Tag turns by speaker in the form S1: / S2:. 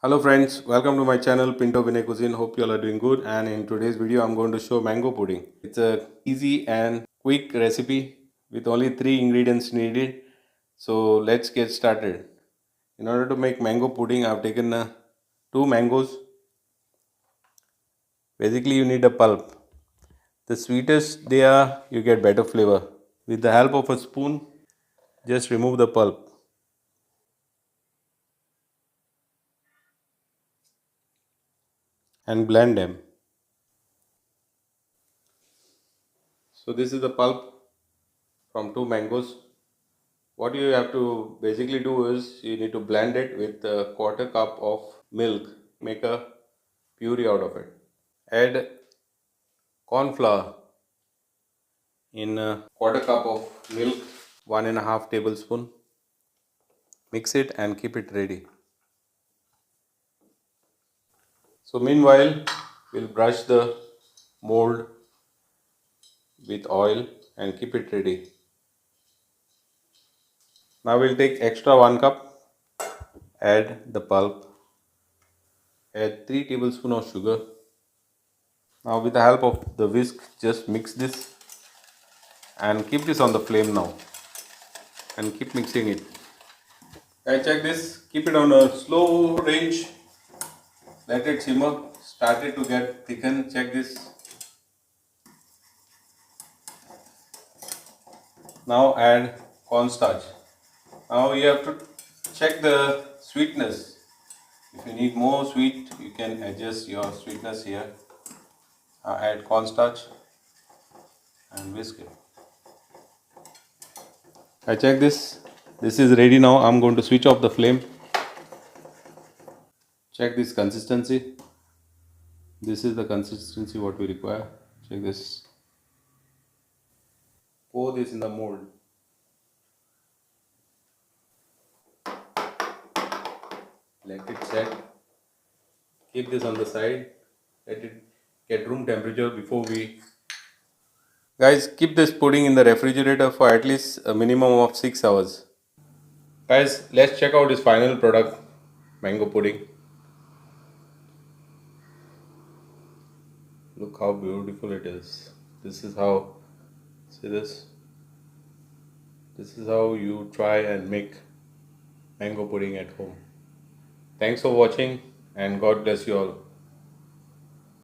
S1: Hello friends, welcome to my channel Pinto Vinay Cuisine. Hope you all are doing good, and in today's video I'm going to show mango pudding. It's a easy and quick recipe with only 3 ingredients needed. So let's get started. In order to make mango pudding I've taken 2 mangoes. Basically you need a pulp. The sweetest they are, you get better flavor. With the help of a spoon, just remove the pulp and blend them. So this is the pulp from 2 mangoes. What you have to basically do is you need to blend it with a quarter cup of milk, make a puree out of it. Add corn flour in a quarter cup of milk, 1.5 tablespoon. Mix it and keep it ready. So meanwhile, we'll brush the mold with oil and keep it ready. Now we'll take extra 1 cup, add the pulp, add 3 tablespoons of sugar. Now with the help of the whisk, just mix this and keep this on the flame now and keep mixing it. I check this, keep it on a slow range, let it simmer, start it to get thickened, check this. Now add cornstarch. Now you have to check the sweetness. If you need more sweet, you can adjust your sweetness here. Add cornstarch and whisk it. I check this. This is ready now. I'm going to switch off the flame. Check this consistency. This is the consistency what we require. Check this. Pour this in the mold. Let it set. Keep this on the side. Let it get room temperature before we. Guys, keep this pudding in the refrigerator for at least a minimum of 6 hours. Guys, let's check out this final product, mango pudding. Look how beautiful it is. This is how, see this? This is how you try and make mango pudding at home. Thanks for watching and God bless you all.